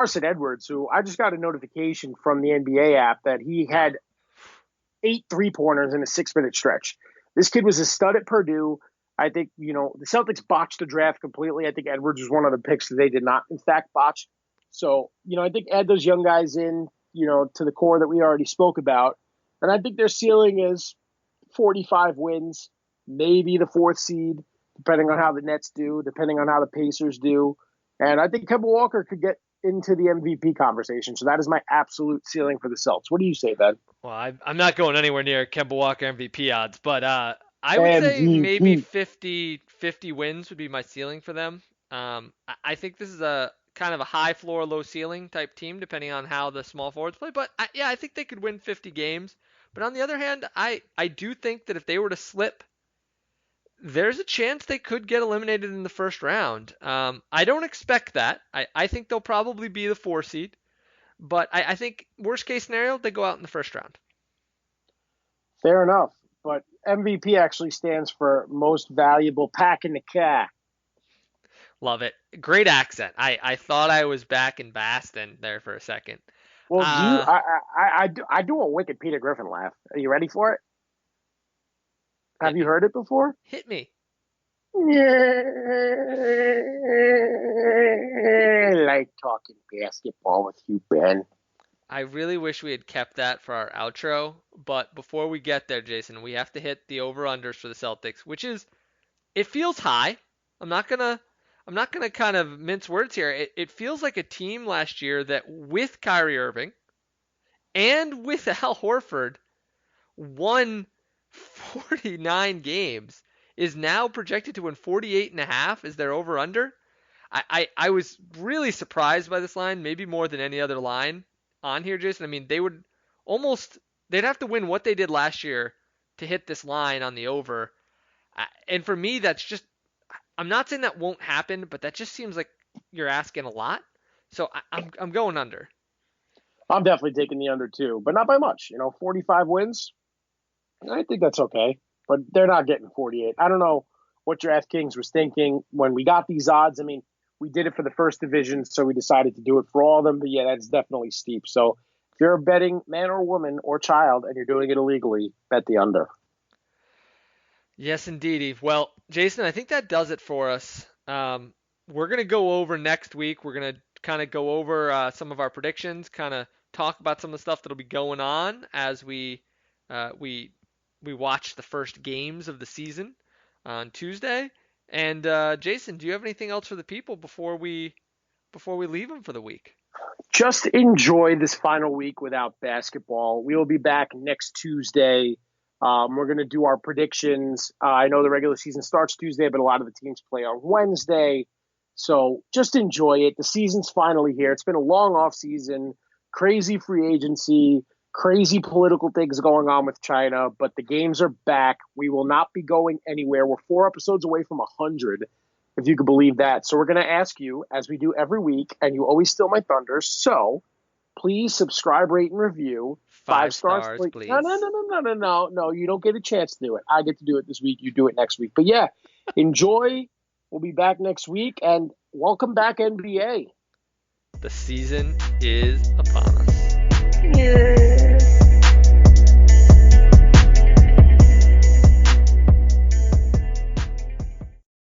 Carson Edwards, who I just got a notification from the NBA app that he had 8 3-pointers in a 6-minute stretch. This kid was a stud at Purdue. I think, the Celtics botched the draft completely. I think Edwards was one of the picks that they did not, in fact, botch. So, I think add those young guys in, to the core that we already spoke about. And I think their ceiling is 45 wins, maybe the 4th seed, depending on how the Nets do, depending on how the Pacers do. And I think Kemba Walker could get into the MVP conversation. So that is my absolute ceiling for the Celtics. What do you say, Ben? Well, I'm not going anywhere near Kemba Walker MVP odds, but I would say maybe MVP. 50 wins would be my ceiling for them. I think this is a kind of a high floor, low ceiling type team, depending on how the small forwards play. But I think they could win 50 games. But on the other hand, I do think that if they were to slip, there's a chance they could get eliminated in the first round. I don't expect that. I think they'll probably be the 4 seed. But I think worst case scenario, they go out in the first round. Fair enough. But MVP actually stands for most valuable pack in the car. Love it. Great accent. I thought I was back in Boston there for a second. Well, I do a wicked Peter Griffin laugh. Are you ready for it? Have you heard it before? Hit me. I like talking basketball with you, Ben. I really wish we had kept that for our outro, but before we get there, Jason, we have to hit the over-unders for the Celtics, which is, it feels high. I'm not gonna kind of mince words here. It feels like a team last year that with Kyrie Irving and with Al Horford won 49 games, is now projected to win 48.5 is their over-under. I was really surprised by this line, maybe more than any other line on here, Jason. I mean, they'd have to win what they did last year to hit this line on the over. And for me, that's just, I'm not saying that won't happen, but that just seems like you're asking a lot. So I'm going under. I'm definitely taking the under too, but not by much. 45 wins. I think that's okay, but they're not getting 48. I don't know what DraftKings was thinking when we got these odds. I mean, we did it for the first division, so we decided to do it for all of them. But yeah, that's definitely steep. So if you're a betting man or woman or child and you're doing it illegally, bet the under. Yes, indeedy. Well, Jason, I think that does it for us. We're going to go over next week. We're going to kind of go over some of our predictions, kind of talk about some of the stuff that'll be going on as we watch the first games of the season on Tuesday. And Jason, do you have anything else for the people before we leave them for the week? Just enjoy this final week without basketball. We will be back next Tuesday. We're going to do our predictions. I know the regular season starts Tuesday, but a lot of the teams play on Wednesday. So just enjoy it. The season's finally here. It's been a long off season, crazy free agency, crazy political things going on with China, but the games are back. We will not be going anywhere. We're 4 episodes away from 100, if you could believe that. So we're going to ask you, as we do every week, and you always steal my thunder, so please subscribe, rate, and review. 5 stars, please. No. You don't get a chance to do it. I get to do it this week. You do it next week. But yeah, enjoy. We'll be back next week, and welcome back, NBA. The season is upon us. Yeah.